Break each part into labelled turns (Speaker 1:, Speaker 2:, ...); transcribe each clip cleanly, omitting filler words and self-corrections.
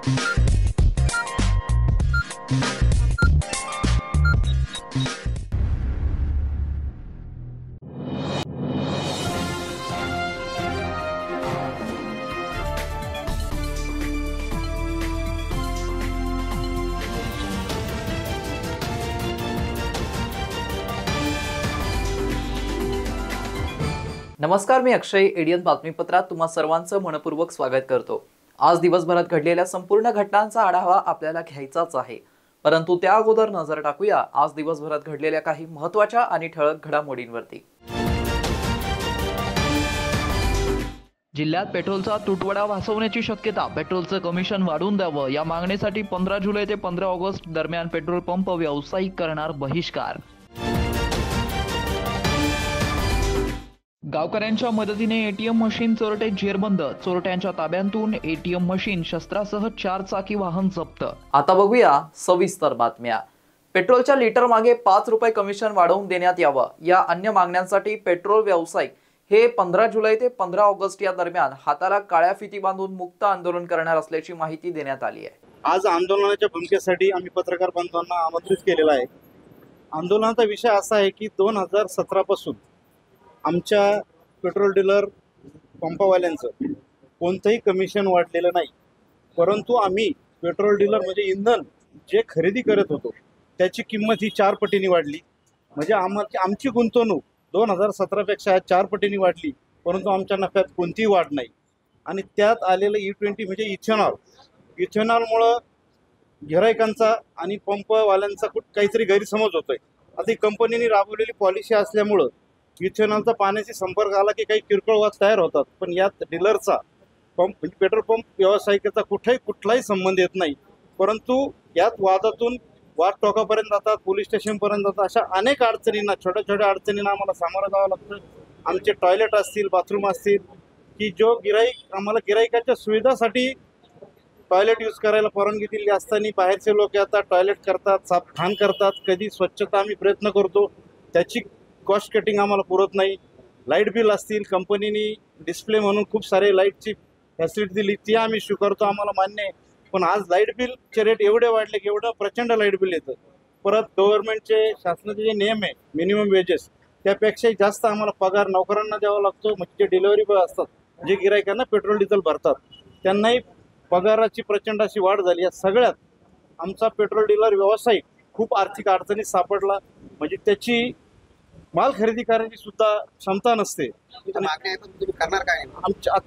Speaker 1: नमस्कार, मी अक्षय. एडियन बातमीपत्रात तुम्हा सर्वांचं मनपूर्वक स्वागत करतो. आज दिवसभरात घडलेल्या संपूर्ण घटनांचा आढावा आपल्याला घ्यायचाच आहे, परंतु त्या अगोदर नजर टाकूया आज दिवसभरात घडलेल्या काही महत्त्वाच्या आणि ठळक घडामोडींवरती. जिल्ह्यात पेट्रोलचा तुटवडा भासवण्याची शक्यता. पेट्रोलचं कमिशन वाढवून द्यावं या मागणीसाठी 15 जुलै ते 15 ऑगस्ट दरम्यान पेट्रोल पंप व्यावसायिक करणार बहिष्कार. गावकऱ्यांच्या मदतीने एटीएम मशीन चोरटे जेरबंद. चोरट्यांच्या ताब्यातून एटीएम मशीन, शस्त्रासह 4 चाकी वाहन जप्त. आता बघूया सविस्तर बातम्या. पेट्रोलच्या लिटर मागे 5 रुपये कमिशन वाढवून देण्यात यावं या अन्य मागण्यांसाठी पेट्रोल व्यावसायिक हे 15 जुलै ते 15 ऑगस्ट या दरम्यान हाताला काळ्या फिती बांधून मुक्त आंदोलन करणार असल्याची माहिती देण्यात आली आहे.
Speaker 2: आज आंदोलनाच्या भूमिकेसाठी आम्ही पत्रकार बांधवांना आमंत्रित केलेला आहे. आंदोलनाचा विषय असा आहे की 2017 पासून आमच्या पेट्रोल डीलर पंपवाल्यांचं कोणतंही कमिशन वाढलेलं नाही, परंतु आम्ही पेट्रोल डीलर म्हणजे इंधन जे खरेदी करत होतो त्याची किंमत ही 4 पटीने वाढली. म्हणजे आमची गुंतवणूक 2017 पेक्षा 4 पटीने वाढली, परंतु आमच्या नफ्यात कोणतीही वाढ नाही. आणि त्यात आलेलं E20 म्हणजे इथेनॉलमुळं गिरायकांचा आणि पंपवाल्यांचा काहीतरी गैरसमज होतोय. आता ही कंपनीने राबवलेली पॉलिसी असल्यामुळं इथेनॉलचा पाण्याशी संपर्क आला की काही किरकोळ वाद तयार होतात, पण यात डीलरचा पेट्रोल पंप व्यावसायिकाचा कुठलाही संबंध येत नाही. परंतु यात वादातून वाद टोकापर्यंत जातात, पोलीस स्टेशनपर्यंत जातात. अशा अनेक अडचणींना, छोट्या छोट्या अडचणींना आम्हाला सामोरं जावं लागतं. आमचे टॉयलेट असतील, बाथरूम असतील, की जो आम्हाला गिराईकाच्या सुविधासाठी टॉयलेट यूज करायला परवानगी दिली असताना बाहेरचे लोक येतात, टॉयलेट करतात, साफघाण करतात. कधी स्वच्छता आम्ही प्रयत्न करतो, त्याची कॉस्ट कटिंग आम्हाला पुरत नाही. लाईट बिल असतील, कंपनीने डिस्प्ले म्हणून खूप सारे लाईटची फॅसिलिटी दिली, ती आम्ही स्वीकारतो, आम्हाला मान्य आहे. पण आज लाईट बिलचे रेट एवढे वाढले की एवढं प्रचंड लाईट बिल येतं. परत गव्हर्नमेंटचे शासनाचे जे नियम आहे मिनिमम वेजेस त्यापेक्षाही जास्त आम्हाला पगार नोकरांना द्यावा लागतो. म्हणजे जे डिलिव्हरी बॉय असतात, जे गिरायकांना पेट्रोल डिझेल भरतात, त्यांनाही पगाराची प्रचंड अशी वाढ झाली. या सगळ्यात आमचा पेट्रोल डीलर व्यावसायिक खूप आर्थिक अडचणीत सापडला. म्हणजे त्याची माल खरेदी करण्याची सुद्धा क्षमता नसते.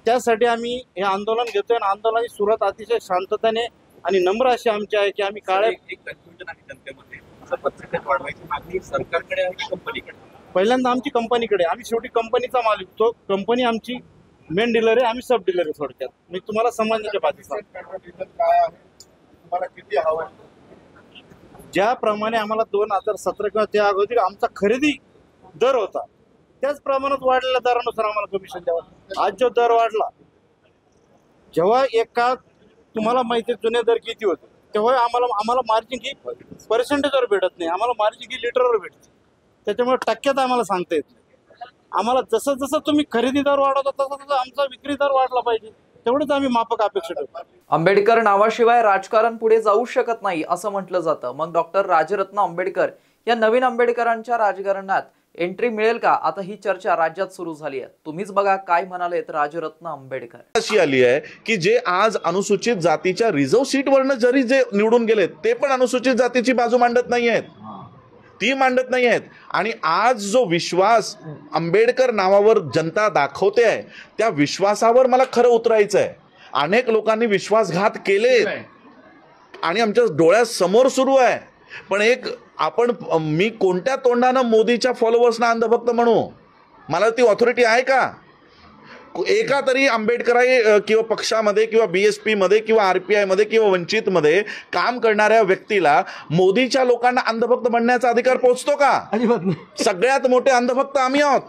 Speaker 2: त्यासाठी आम्ही हे आंदोलन घेतोय. आणि आंदोलनाची सुरुवात अतिशय शांततेने आणि नम्र अशी आमची आहे की आम्ही पहिल्यांदा आमची कंपनीकडे, आम्ही शेवटी कंपनीचा माल विकतो. कंपनी आमची मेन डीलर आहे, आम्ही सब डीलर आहे. थोडक्यात मी तुम्हाला समजण्याच्या बाबतीत किती हवं, ज्याप्रमाणे आम्हाला 2017 किंवा त्या अगोदर आमचा खरेदी दर होता त्याच प्रमाणात वाढलेल्या दरानुसार आम्हाला कमिशन द्यावं. आज जो दर वाढला, जेव्हा एक काळ तुम्हाला माहिती आहे जुने दर किती होते, तेव्हा आम्हाला मार्जिन ही पर्सेंटेजवर भेटत नाही, आम्हाला मार्जिन ही लिटरवर भेटते. त्याच्यामुळे टक्क्यात आम्हाला सांगता येत नाही. आम्हाला जसं जसं तुम्ही खरेदी दर वाढवता तसं तसं आमचा विक्री दर वाढला पाहिजे, तेवढंच आम्ही माफक अपेक्षा ठेवतो.
Speaker 1: आंबेडकर नावाशिवाय राजकारण पुढे जाऊ शकत नाही असं म्हटलं जातं. मग डॉक्टर राजरत्न आंबेडकर या नवीन आंबेडकरांच्या राजकारणात एंट्री मिळेल का? आता ही चर्चा राज्यात सुरू झाली आहे. तुम्हीच बघा काय म्हणालेत राजरत्न आंबेडकर.
Speaker 3: अशी आली आहे की जे आज अनुसूचित जातीच्या रिझर्व्ह सीटवरनं जरी जे निवडून गेलेत ते पण अनुसूचित जातीची बाजू मांडत नाही आहेत, ती मांडत नाही आहेत. आणि आज जो विश्वास आंबेडकर नावावर जनता दाखवते आहे त्या विश्वासावर मला खरं उतरायचं आहे. अनेक लोकांनी विश्वासघात केले आणि आमच्या डोळ्यासमोर सुरू आहे. पण मी कोणत्या तोंडानं मोदीच्या फॉलोअर्सना अंधभक्त म्हणू? मला ती ऑथॉरिटी आहे का? एका तरी आंबेडकराई किंवा पक्षामध्ये किंवा BSP मध्ये किंवा RPI मध्ये किंवा वंचित मध्ये काम करणाऱ्या व्यक्तीला मोदीच्या लोकांना अंधभक्त म्हणण्याचा अधिकार पोहोचतो का? सगळ्यात मोठे अंधभक्त आम्ही आहोत.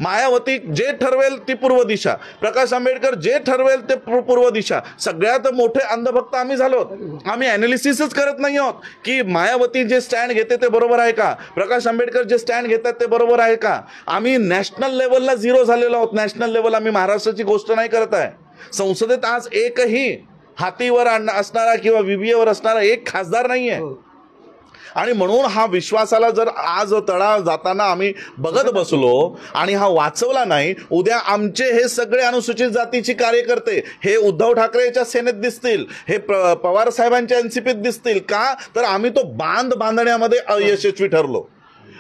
Speaker 3: मायावती जे ठरवेल ती पूर्व दिशा, प्रकाश आंबेडकर जे ठरवेल ते पूर्व दिशा. सगळ्यात मोठे अंधभक्त आम्ही झालो. आम्ही ॲनालिसिसच करत नाही आहोत की मायावती जे स्टँड घेते ते बरोबर आहे का, प्रकाश आंबेडकर जे स्टँड घेतात ते बरोबर आहे का. आम्ही नॅशनल लेवलला झिरो झालेलो आहोत. नॅशनल लेवल आम्ही महाराष्ट्राची गोष्ट नाही करत आहे. संसदेत आज एकही हातीवर असणारा किंवा विविएवर असणारा एक खासदार नाहीये. आणि म्हणून हा विश्वासाला जर आज तडा जाताना आम्ही बघत बसलो आणि हा वाचवला नाही, उद्या आमचे हे सगळे अनुसूचित जातीचे कार्यकर्ते हे उद्धव ठाकरेच्या सेनेत दिसतील, हे पवार साहेबांच्या एनसीपीत दिसतील का, तर आम्ही तो बांध बांधण्यामध्ये अयशस्वी ठरलो.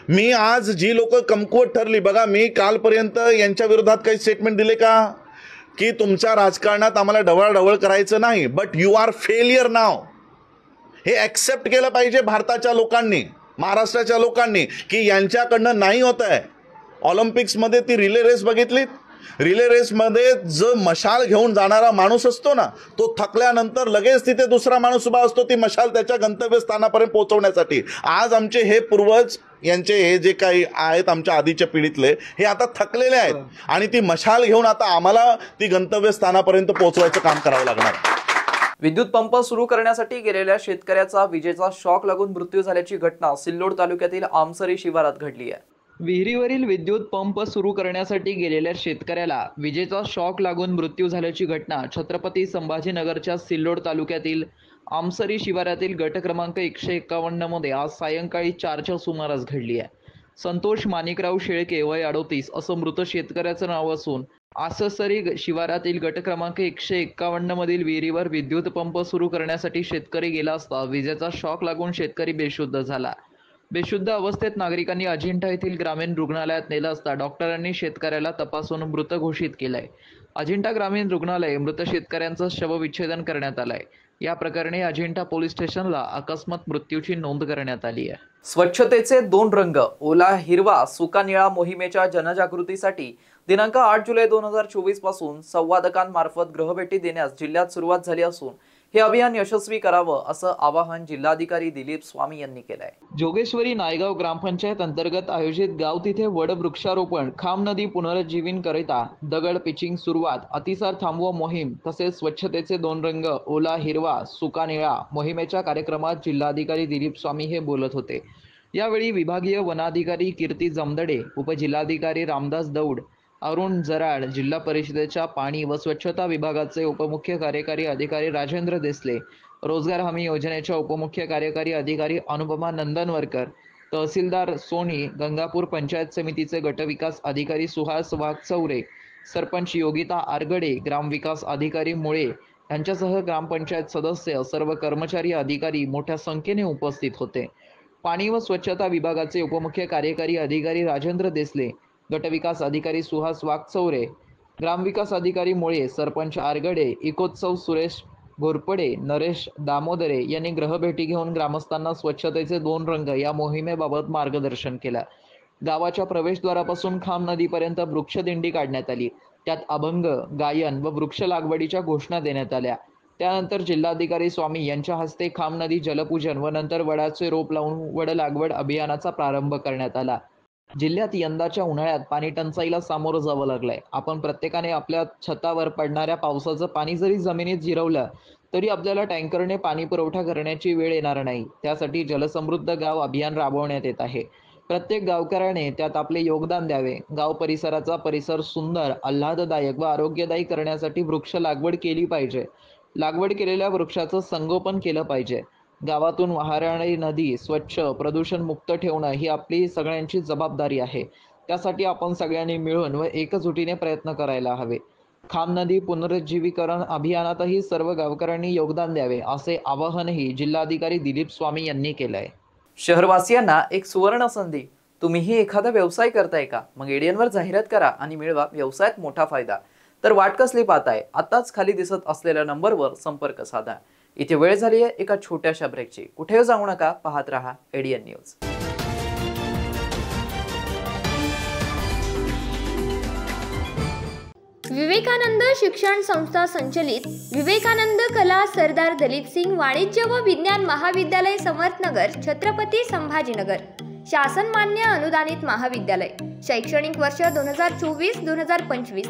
Speaker 3: मी आज जी लोक कमकुवत ठरली, बघा मी कालपर्यंत यांच्या विरोधात काही स्टेटमेंट दिले का की तुमच्या राजकारणात आम्हाला ढवळाढवळ करायचं नाही, बट यू आर फेलियर नाव. हे ॲक्सेप्ट केलं पाहिजे भारताच्या लोकांनी, महाराष्ट्राच्या लोकांनी, की यांच्याकडनं नाही होत आहे. ऑलिम्पिक्समध्ये ती रिले रेस बघितलीत, रिले रेसमध्ये जो मशाल घेऊन जाणारा माणूस असतो ना, तो थकल्यानंतर लगेच तिथे दुसरा माणूस उभा असतो ती मशाल त्याच्या गंतव्यस्थानापर्यंत पोहोचवण्यासाठी. आज आमचे हे पूर्वज यांचे हे जे काही आहेत आमच्या आधीच्या पिढीतले, हे आता थकलेले आहेत आणि ती मशाल घेऊन आता आम्हाला ती गंतव्यस्थानापर्यंत पोहोचवायचं काम करावं लागणार.
Speaker 1: विद्युत पंप सुरू करण्यासाठी गेलेल्या शेतकऱ्याचा विजेचा शॉक लागून मृत्यू झाल्याची घटना सिल्लोड तालुक्यातील आमसरी शिवारात घडली आहे. विहिरीवरील विद्युत पंप सुरू करण्यासाठी गेलेल्या शेतकऱ्याला विजेचा शॉक लागून मृत्यू झाल्याची घटना छत्रपती संभाजीनगरच्या सिल्लोड तालुक्यातील आमसरी शिवारातील गट क्रमांक 151 मध्ये आज सायंकाळी 4च्या सुमारास घडली आहे. संतोष माणिकराव शेळके वय 38 असं मृत शेतकऱ्याचं नाव असून आससरी शिवारातील गट क्रमांक 151 मधील विहिरीवर विद्युत पंप सुरू करण्यासाठी शेतकरी गेला असता विजेचा शॉक लागून शेतकरी बेशुद्ध झाला. बेशुद्ध अवस्थेत नागरिकांनी अजिंठा येथील ग्रामीण रुग्णालयात नेलं असता डॉक्टरांनी शेतकऱ्याला तपासून मृत घोषित केलंय. अजिंठा ग्रामीण रुग्णालय मृत शेतकऱ्यांचं शवविच्छेदन करण्यात आलंय. या प्रकरणी अजिंठा पोलीस स्टेशनला अकस्मात मृत्यूची नोंद करण्यात आली आहे. स्वच्छतेचे 2 रंग, ओला हिरवा सुका निळा मोहिमेच्या जनजागृतीसाठी दिनांक 8 जुलै 2024 पासून संवादकांमार्फत गृहभेटी देण्यास जिल्ह्यात सुरुवात झाली असून हे अभियान यशस्वी करावं असं आवाहन जिल्हाधिकारी दिलीप स्वामी यांनी केलंय. जोगेश्वरी नायगाव ग्रामपंचायत अंतर्गत आयोजित गाव तिथे वड वृक्षारोपण, खाम नदी पुनरुज्जीवन करिता दगड पिचिंग सुरुवात, अतिसार थांबवा मोहीम तसेच स्वच्छतेचे 2 रंग, ओला हिरवा सुका निळा मोहिमेच्या कार्यक्रमात जिल्हाधिकारी दिलीप स्वामी हे बोलत होते. यावेळी विभागीय वनाधिकारी कीर्ती जमदडे, उपजिल्हाधिकारी रामदास दौड, अरुण जराड, जिल्हा परिषदेच्या पाणी व स्वच्छता विभागाचे उपमुख्य कार्यकारी अधिकारी राजेंद्र देसले, रोजगार हमी योजनेच्या उपमुख्य कार्यकारी अधिकारी अनुपमा नंदनवरकर, तहसीलदार सोनी, गंगापूर पंचायत समितीचे गटविकास अधिकारी सुहास वाघचौरे, सरपंच योगिता आरगडे, ग्रामविकास अधिकारी मुळे यांच्यासह ग्रामपंचायत सदस्य, सर्व कर्मचारी अधिकारी मोठ्या संख्येने उपस्थित होते. पाणी व स्वच्छता विभागाचे उपमुख्य कार्यकारी अधिकारी राजेंद्र देसले, गटविकास अधिकारी सुहास वाघचौरे, ग्रामविकास अधिकारी मुळे, सरपंच आरगडे, इकोत्सव सुरेश घोरपडे, नरेश दामोदरे यांनी गृहभेटी घेऊन ग्रामस्थांना स्वच्छतेचे 2 रंग या मोहिमेबाबत मार्गदर्शन केलं. गावाच्या प्रवेशद्वारापासून खाम नदीपर्यंत वृक्षदिंडी काढण्यात आली. त्यात अभंग, गायन व वृक्ष लागवडीच्या घोषणा देण्यात आल्या. त्यानंतर जिल्हाधिकारी स्वामी यांच्या हस्ते खाम नदी जलपूजन व नंतर वडाचे रोप लावून वड लागवड अभियानाचा प्रारंभ करण्यात आला. जिल्ह्यात यंदाच्या उन्हाळ्यात पाणी टंचाईला सामोरं जावं लागलंय. आपण प्रत्येकाने आपल्या छतावर पडणाऱ्या पावसाचं पाणी जरी जमिनीत जिरवलं तरी आपल्याला टँकरने पाणी पुरवठा करण्याची वेळ येणार नाही. त्यासाठी जलसमृद्ध गाव अभियान राबवण्यात येत आहे. प्रत्येक गावकऱ्याने त्यात आपले योगदान द्यावे. गाव परिसराचा परिसर सुंदर, आल्हाददायक व आरोग्यदायी करण्यासाठी वृक्ष लागवड केली पाहिजे. लागवड केलेल्या वृक्षाचं संगोपन केलं पाहिजे. गावातून वाहणारी नदी स्वच्छ, प्रदूषण मुक्त ठेवणं ही आपली सगळ्यांची जबाबदारी आहे. त्यासाठी आपण सगळ्यांनी मिळून व एकजुटीने प्रयत्न करायला हवे. खाम नदी पुनरुज्जीवीकरण अभियानातही सर्व गावकऱ्यांनी योगदान द्यावे असे आवाहनही जिल्हाधिकारी दिलीप स्वामी यांनी केलंय. शहरवासियांना एक सुवर्ण संधी. तुम्हीही एखादा व्यवसाय करताय का? मग एडियनवर जाहिरात करा आणि मिळवा व्यवसायात मोठा फायदा. तर वाट कसली पाहताय? आताच खाली दिसत असलेल्या नंबरवर संपर्क साधा. इथे वेळ झाली आहे एका छोट्याशा ब्रेकची. कुठे जाऊ नका, पाहत रहा एडियन न्यूज.
Speaker 4: विवेकानंद शिक्षण संस्था संचलित विवेकानंद कला सरदार दलीप सिंग वाणिज्य व विज्ञान महाविद्यालय समर्थनगर छत्रपती संभाजीनगर शासन मान्य अनुदानित महाविद्यालय. शैक्षणिक वर्ष 2024-2025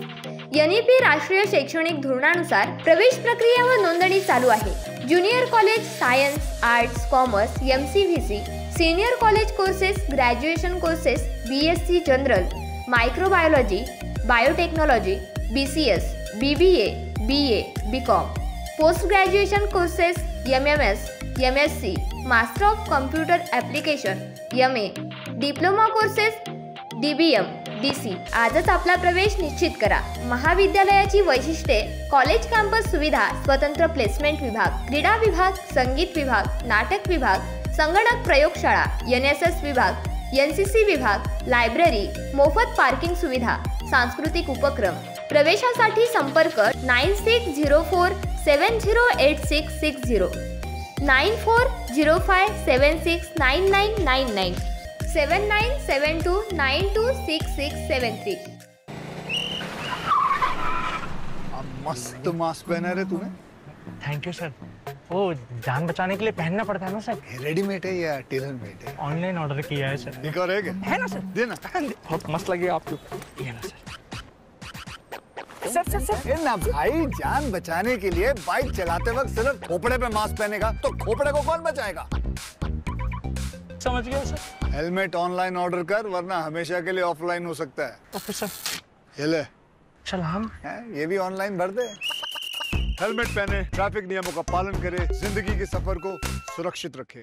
Speaker 4: NEP राष्ट्रीय शैक्षणिक धोरणानुसार प्रवेश प्रक्रिया व नोंदणी चालू आहे. Junior college science, arts, commerce, MCVC, senior college courses, graduation courses, BSc general, microbiology, biotechnology, BCS, BBA, BA, BCom, post graduation courses MMS, MSc, master of computer application, MA, diploma courses DBM, DC. आजच आपला प्रवेश निश्चित करा. महाविद्यालयाची वैशिष्ट्ये: college campus सुविधा, स्वतंत्र placement विभाग, क्रीडा विभाग, संगीत विभाग, नाटक विभाग, संगणक प्रयोगशाळा, NSS विभाग, NCC विभाग, लायब्ररी, मोफत पार्किंग सुविधा, सांस्कृतिक उपक्रम. प्रवेशासाठी संपर्क 9604708660, 9405769999, 7972926673.
Speaker 5: मस्त मास्क पहना रे तूने।
Speaker 6: Thank you sir. वो जान बचाने के लिए पहनना पड़ता है ना सर।
Speaker 5: रेडीमेड है या टेलर मेड है?
Speaker 6: ऑनलाइन ऑर्डर किया है सर।
Speaker 5: एक और है क्या?
Speaker 6: है ना सर।
Speaker 5: देना।
Speaker 6: बहुत मस्त लगे आपको। ये ना सर।
Speaker 5: ए ना भाई, जान बचाने के लिए बाइक चलाते वक्त सिर्फ खोपड़े पे मास्क पहनेगा तो खोपड़े को कौन बचाएगा?
Speaker 6: समझ गया सर।
Speaker 5: हेलमेट ऑनलाइन ऑर्डर कर, वरना हमेशा के लिए ऑफलाइन हो सकता है।
Speaker 6: Okay sir.
Speaker 5: ये ले।
Speaker 6: चल हम
Speaker 5: ये भी ऑनलाइन भर दे। हेलमेट पहने, ट्रैफिक नियमों का पालन करे, जिंदगी के सफर को सुरक्षित रखे।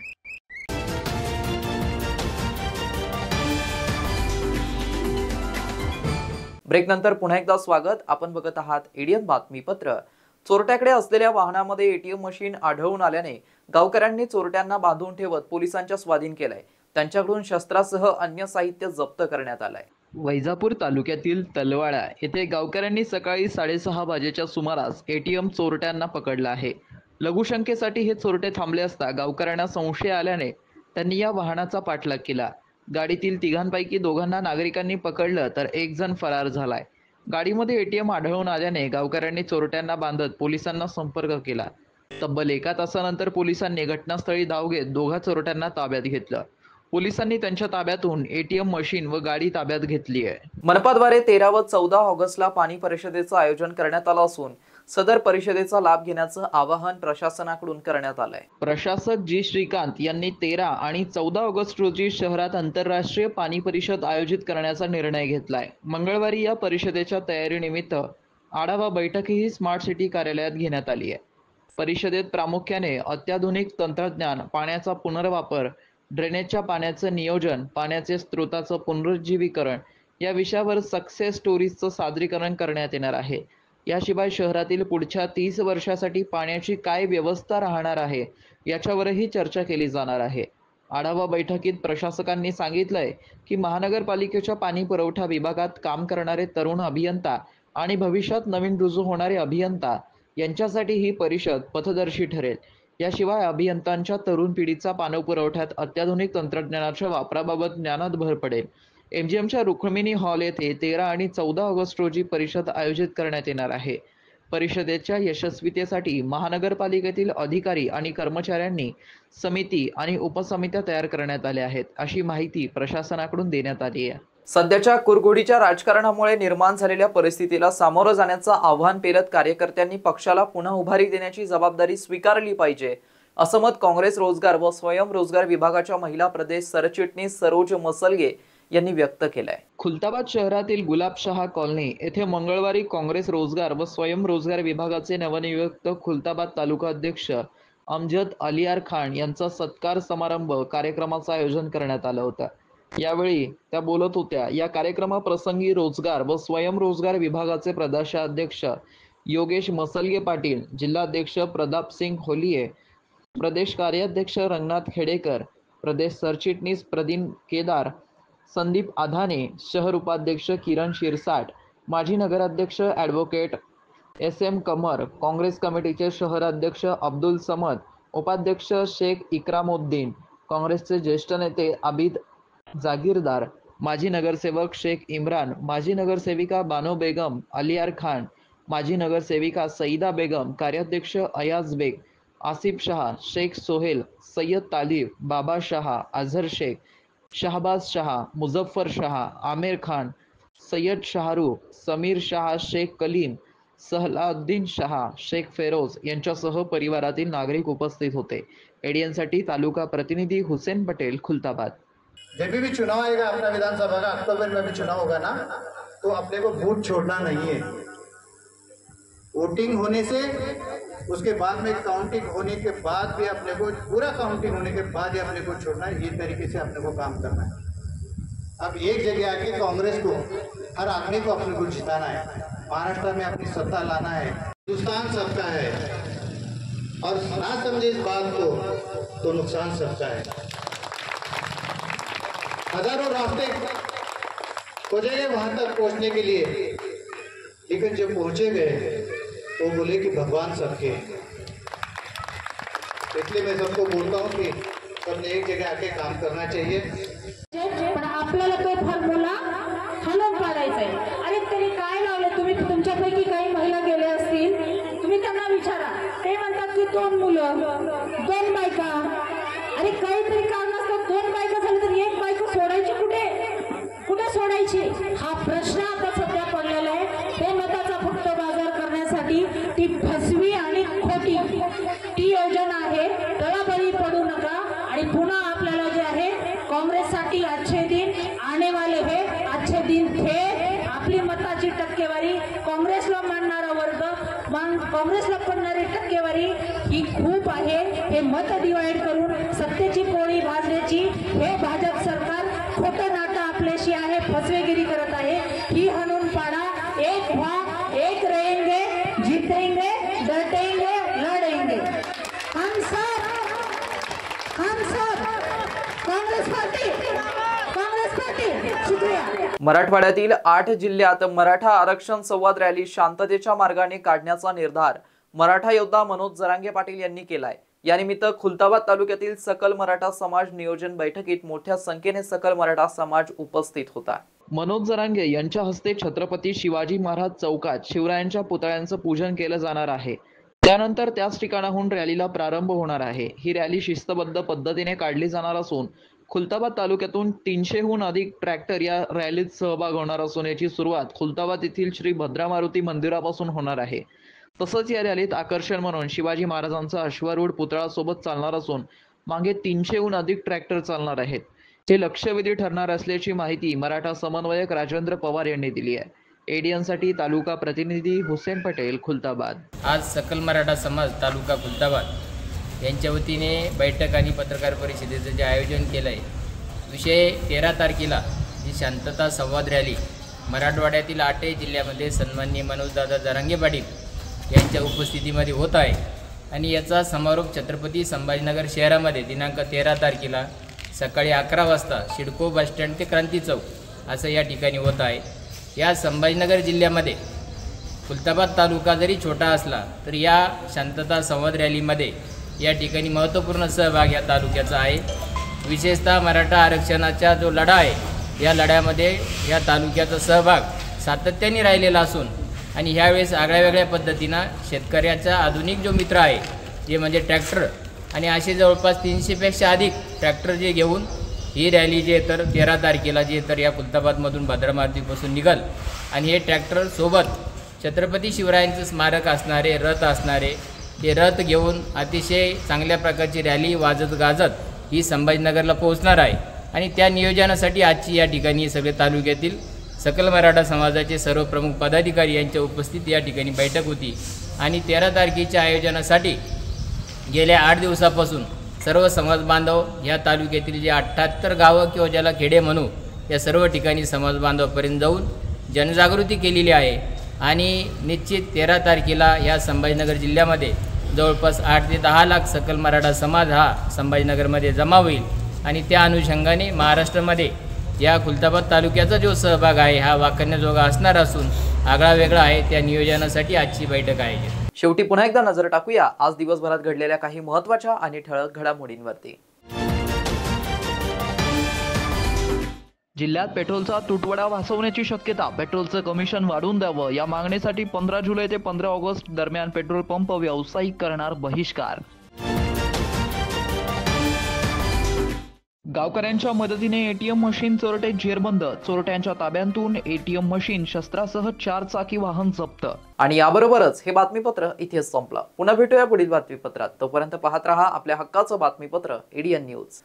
Speaker 1: ब्रेक नंतर पुन्हा एकदा स्वागत. आपण बघत आहात एडीएन बातमीपत्र. चोरट्याकडे असलेल्या वाहनामध्ये ATM मशीन आढळून आल्याने गावकऱ्यांनी चोरट्यांना बांधून ठेवत पोलिसांच्या स्वाधीन केलंय. त्यांच्याकडून शस्त्रासह अन्य साहित्य जप्त करण्यात आलंय. वैजापूर तालुक्यातील तलवाडा येथे गावकऱ्यांनी सकाळी 6:30 वाजेच्या सुमारास ATM चोरट्यांना पकडलं आहे. लघुशंकेसाठी हे चोरटे थांबले असता गावकऱ्यांना संशय आल्याने त्यांनी या वाहनाचा पाठलाग केला. गाडीतील तिघांपैकी दोघांना नागरिकांनी पकडलं तर एक जण फरार झालाय. गाडीमध्ये ATM आढळून आल्याने गावकऱ्यांनी चोरट्यांना बांधत पोलिसांना संपर्क केला. तब्बल 1 तासानंतर पोलिसांनी घटनास्थळी धाव घेत दोघा चोरट्यांना ताब्यात घेतलं. पोलिसांनी त्यांच्या ताब्यातून ATM मशीन व गाडी ताब्यात घेतली आहे. मनपाद्वारे 13 व 14 ऑगस्टला पाणी परिषदेचं आयोजन करण्यात आलं असून सदर परिषदेचा लाभ घेण्याचं आवाहन प्रशासनाकडून करण्यात आलंय. प्रशासक जी श्रीकांत यांनी 13 आणि 14 ऑगस्ट रोजी शहरात आंतरराष्ट्रीय पाणी परिषद आयोजित करण्याचा निर्णय घेतलाय. मंगळवारी या परिषदेच्या तयारीनिमित्त आढावा बैठकही स्मार्ट सिटी कार्यालयात घेण्यात आली आहे. परिषदेत प्रामुख्याने अत्याधुनिक तंत्रज्ञान, पाण्याचा पुनर्वापर, ड्रेनेजच्या पाण्याचं नियोजन, पाण्याचे स्रोताचं पुनरुज्जीवीकरण या विषयावर सक्सेस स्टोरीजचं सादरीकरण करण्यात येणार आहे. याशिवाय शहरातील पुढच्या 30 वर्षासाठी पाण्याची काय व्यवस्था राहणार आहे याच्यावरही चर्चा केली जाणार आहे. आढावा बैठकीत प्रशासकांनी सांगितलंय की महानगरपालिकेच्या पाणी पुरवठा विभागात काम करणारे तरुण अभियंता आणि भविष्यात नवीन रुजू होणारे अभियंता यांच्यासाठी ही परिषद पथदर्शी ठरेल. याशिवाय अभियंत्यांच्या तरुण पिढीचा पाणीपुरवठ्यात अत्याधुनिक तंत्रज्ञानाच्या वापराबाबत ज्ञानात भर पडेल. MGMच्या रुक्मिणी हॉल येथे 13 आणि 14 ऑगस्ट रोजी परिषद आयोजित करण्यात येणार आहे. परिषदेच्या यशस्वीतेसाठी महानगरपालिकेतील अधिकारी आणि कर्मचाऱ्यांनी समिती आणि उपसमित्या तयार करण्यात आल्या आहेत, अशी माहिती प्रशासनाकडून देण्यात आली आहे. सध्याच्या कुरघोडीच्या राजकारणामुळे निर्माण झालेल्या परिस्थितीला सामोरं जाण्याचं आव्हान पेलत कार्यकर्त्यांनी पक्षाला पुन्हा उभारी देण्याची जबाबदारी स्वीकारली पाहिजे, असं मत काँग्रेस रोजगार व स्वयंरोजगार विभागाच्या महिला प्रदेश सरचिटणीस सरोज मसलगे यांनी व्यक्त केलंय. खुलताबाद शहरातील गुलाबशहा कॉलनी येथे मंगळवारी काँग्रेस रोजगार व स्वयंरोजगार विभागाचे नवनियुक्त खुलताबाद तालुका अध्यक्ष अमजद अलियार खान यांचा सत्कार समारंभ कार्यक्रमाचं आयोजन करण्यात आलं होतं. यावेळी त्या बोलत होत्या. या कार्यक्रमाप्रसंगी रोजगार व स्वयंरोजगार विभागाचे प्रदेशाध्यक्ष योगेश मसलगे पाटील, जिल्हाध्यक्ष प्रताप सिंग होलिये, प्रदेश कार्याध्यक्ष रंगनाथ खेडेकर, प्रदेश सरचिटणीस प्रदीप केदार, संदीप आधाने, शहर उपाध्यक्ष किरण शिरसाट, माजी नगराध्यक्ष ॲडव्होकेट SM कमर, काँग्रेस कमिटीचे शहर अध्यक्ष अब्दुल समद, उपाध्यक्ष शेख इक्रामुद्दीन, काँग्रेसचे ज्येष्ठ नेते आबिद जागीरदार, माजी नगरसेवक शेख इम्रान, माजी नगरसेविका बानो बेगम, अलियार खान, माजी नगरसेविका सईदा बेगम, कार्याध्यक्ष अयाज बेग, आसिफ शाह, शेख सोहेल, सय्यद तालिब, बाबा शाह, अझहर शेख, शहबाज शाह, मुझफ्फर शाह, आमिर खान, सय्यद शाहरुख, समीर शाह, शेख कलीम, सहलाउद्दीन शाह, शेख फेरोज यांच्यासह परिवारातील नागरिक उपस्थित होते. एडीएनसाठी तालुका प्रतिनिधी हुसेन पटेल, खुलताबाद.
Speaker 7: जब भी चुनाव आएगा अपना विधानसभा का, अक्टूबर में भी चुनाव होगा ना, तो अपने को बूथ छोड़ना नहीं है. वोटिंग होने से उसके बाद में काउंटिंग होने के बाद भी अपने को पूरा काउंटिंग होने के बाद ही अपने को छोड़ना है, ये तरीके से अपने को काम करना है। अब एक जगह आके कांग्रेस को, हर आदमी को अपने को जिताना है, महाराष्ट्र में अपनी सत्ता लाना है। हिंदुस्तान सबका है और ना समझे इस बात को तो नुकसान सबका है। हजारों रास्ते खोजे वहां तक पहुंचने के लिए, लेकिन जब पहुंचे गए तो बोले कि भगवान सबके। इसलिए मैं सबको बोलता हूँ कि सबने एक जगह आके काम करना चाहिए।
Speaker 8: पण आपल्याला तो फॉर्म्युला हलवून पाडायचा आहे। अरे तरी काय लावले तुम्ही? तुमच्यापैकी काही महिला गेल्या असतील, तुम्ही त्यांना विचारा, ते म्हणतात की 2 मुलं 2 बायका। अरे काहीतरी कारण असतं, 2 बायका झाली तर 1 बायको सोडायची कुठे? कुठे सोडायची हा प्रश्न आता सध्या पडलेला आहे। ते मताचा फक्त बाजार करण्यासाठी ती फसवी आणि खोटी ती योजना आहे। तळाबळी पडू नका आणि पुन्हा आपल्याला जे आहे काँग्रेससाठी अच्छे दिन आने वाले है, अच्छे दिन थे। आपली मताची टक्केवारी काँग्रेसला मानणारा वर्ग, काँग्रेसला पडणारी टक्केवारी ही खूप आहे। हे मत डिवाइड करून सत्तेची पोळी भाजण्याची हे भाजप सरकार खोटं नाटं आपल्याशी आहे, फसवेगिरी करत आहे। ही हाणून पाडा, एक व्हा, एक रहेंगे, जीतेंगे, डटेंगे, लढेंगे। हम सब कांग्रेस पार्टी, शुक्रिया।
Speaker 1: मराठवाड्यातील 8 जिल्ह्यात मराठा आरक्षण संवाद रॅली शांततेच्या मार्गाने काढण्याचा निर्धार मराठा योद्धा मनोज जरांगे पाटील यांनी केलाय। यानिमित्त खुलताबाद तालुक्यातील सकल मराठा समाज नियोजन बैठकीत मोठ्या संख्येने सकल मराठा समाज उपस्थित होता। मनोज जरांगे यांच्या हस्ते छत्रपती शिवाजी महाराज चौकात शिवरायांच्या पुतळ्यांचं पूजन केलं जाणार आहे। त्यानंतर त्याच ठिकाणाहून रॅलीला प्रारंभ होणार आहे। ही रॅली शिस्तबद्ध पद्धतीने काढली जाणार असून खुलताबाद तालुक्यातून 300हून अधिक ट्रॅक्टर या रॅलीत सहभाग होणार असून याची सुरुवात खुलताबाद येथील श्री भद्रा मारुती मंदिरापासून होणार आहे। तसंच या रॅलीत आकर्षण म्हणून शिवाजी महाराजांचा अश्वारूढ पुतळा सोबत चालणार असून मागे 300हून अधिक ट्रॅक्टर चालणार आहेत। हे लक्षवेधी ठरणार असल्याची माहिती मराठा समन्वयक राजेंद्र पवार यांनी दिली आहे। एडीएनसाठी तालुका प्रतिनिधी हुसेन पटेल, खुलताबाद।
Speaker 9: आज सकल मराठा समाज तालुका खुलताबाद यांच्या वतीने बैठक आणि पत्रकार परिषदेचं जे आयोजन केलं आहे, विषय 13 तारखेला जी शांतता संवाद रॅली मराठवाड्यातील 8 जिल्ह्यामध्ये सन्माननीय मनोजदादा जरांगे पाटील यांच्या उपस्थितीमध्ये होत आहे आणि याचा समारोप छत्रपती संभाजीनगर शहरामध्ये दिनांक 13 तारखेला सकाळी 11 वाजता सिडको बसस्टँड ते क्रांती चौक असं या ठिकाणी होत आहे। या संभाजीनगर जिल्ह्यामध्ये खुलताबाद तालुका जरी छोटा असला तर या शांतता संवाद रॅलीमध्ये या ठिकाणी महत्त्वपूर्ण सहभाग या तालुक्याचा आहे। विशेषतः मराठा आरक्षणाचा जो लढा आहे या लढ्यामध्ये या तालुक्याचा सहभाग सातत्याने राहिलेला असून आणि ह्यावेळेस आगळ्यावेगळ्या पद्धतीनं शेतकऱ्याचा आधुनिक जो मित्र आहे जे म्हणजे ट्रॅक्टर आणि असे जवळपास 300पेक्षा अधिक ट्रॅक्टर जे घेऊन ही रॅली जे तर 13 तारखेला जे तर या खुलताबादमधून भद्रा मारुतीपासून निघाल आणि हे ट्रॅक्टर सोबत छत्रपती शिवरायांचं स्मारक असणारे रथ असणारे हे रथ घेऊन अतिशय चांगल्या प्रकारची रॅली वाजत गाजत ही संभाजीनगरला पोहोचणार आहे आणि त्या नियोजनासाठी आजची या ठिकाणी सगळे तालुक्यातील सकल मराठा समाजाचे सर्व प्रमुख पदाधिकारी यांच्या उपस्थित या ठिकाणी बैठक होती आणि 13 तारखेच्या आयोजनासाठी गेल्या 8 दिवसापासून सर्व समाज बांधव या तालुक्यातील जे 78 गावं किंवा ज्याला खेडे म्हणू या सर्व ठिकाणी समाज बांधवापर्यंत जाऊन जनजागृती केलेली आहे आणि निश्चित 13 तारखेला या संभाजीनगर जिल्ह्यामध्ये जवळपास 8 ते 10 लाख सकल मराठा समाज हा संभाजीनगरमध्ये जमा होईल आणि त्या अनुषंगाने महाराष्ट्रामध्ये या खुलताबाद तालुक्याचा जो सहभाग आहे हा वाखाणण्याजोगा असणार असून आगळा वेगळा आहे। त्या नियोजनासाठी आजची बैठक आहे।
Speaker 1: शेवटी पुन्हा एकदा नजर टाकूया आज दिवसभरात घडलेल्या काही महत्त्वाच्या आणि ठळक घडामोडींवरती। जिल्ह्यात पेट्रोलचा तुटवडा भासवण्याची शक्यता, पेट्रोलचं कमिशन वाढवून द्यावं या मागणीसाठी 15 जुलै ते 15 ऑगस्ट दरम्यान पेट्रोल पंप व्यावसायिक करणार बहिष्कार। गावकऱ्यांच्या मदतीने एटीएम मशीन चोरटे जेरबंद, चोरट्यांच्या ताब्यातून एटीएम मशीन शस्त्रासह 4 चाकी वाहन जप्त। आणि याबरोबरच हे बातमीपत्र इथेच संपलं। पुन्हा भेटूया पुढील बातमीपत्रात। तोपर्यंत पाहत रहा आपल्या हक्काचं बातमीपत्र एडीएन न्यूज।